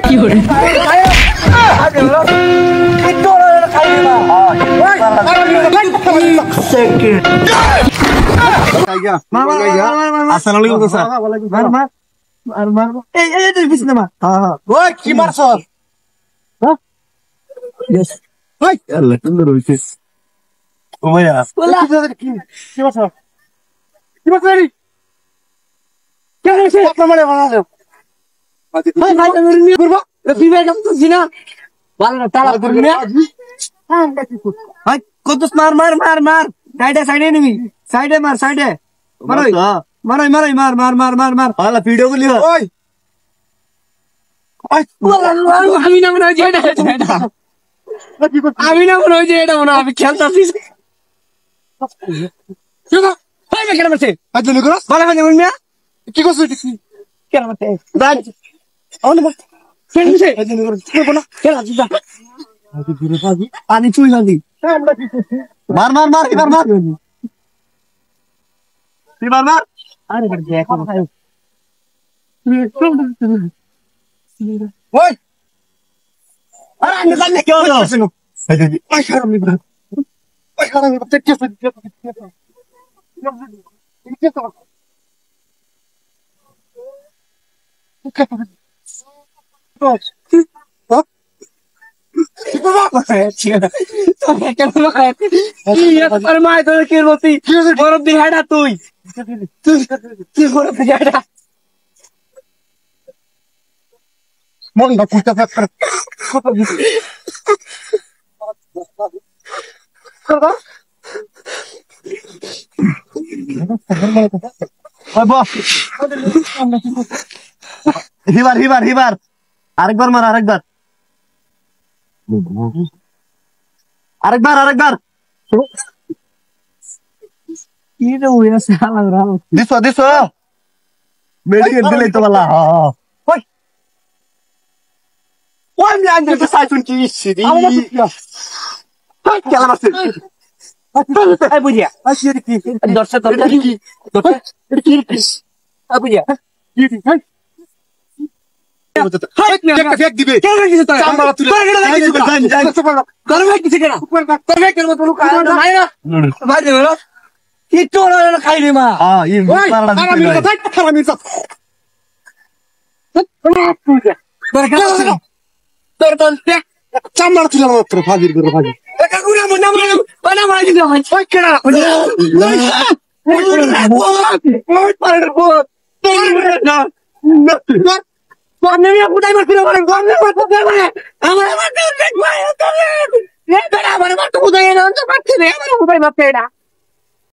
কি hore আসসালামু আলাইকুম স্যার মার এই তুই বিছনা মা হ্যাঁ ওই কি মারছ হ্যাঁ यस হাই আল্লাহ সুন্দর হইছে ও ভাইয়া কি মারছ কি মারছ রে কেন হইছে আপনার মানে বানালো হাই ভাই আমি নিয়ে করব বিবেক আমি তো জিনা ভালো না তালা করবি না হ্যাঁ হাই কত মার সাইডে নিবি সাইডে মার সাইডে মার আলা ভিডিও গুলি ওই আমি না মনে হয় যে এটা মনে আমি খেলতাছি কেন মারছে ভালো ভাই মিয়া কি করছিস কেন মারছে দাঁড় পানি চুই লাগি মার আরে দেখো ওই আরে আমি জানি কি হলো ওই খারাপ নি ব্রা ওই খারাপ নি তে কি মনটা পুষতে থাকার হিবার আরেকবার মার আরেকবার দিস মেডিকেল দিলে তো বলা ওই আমি আগে তো সাইফুন কি সিরি কেলা মারছে আই বুঝিয়া আসিরে কি দর্শক কি আই বুঝিয়া কি হাই একটা ফেক দিবে কেন কিছু তো চামড়া তুলে করে ফেক দিছে কেন করে ফেক কেন বলু নাই না ভাই দে কি তোরা খাই রে মা হ্যাঁ এই মারলা দিতে খারাপ মিছ তোর চামড়া তুলে মাত্র ফাজির করে ফাজি কাকুরা মনে মনে মারি দিও ওই কেডা ওই পারের বট না কোনে মিয়া পুটাই মারছিল বলে কোনে মারতে মানে আমার দেখ ভাই তোরে রে বেড়া আমার মারতে পুটাই না তো মারতে রে আমার পুটাই মারতে না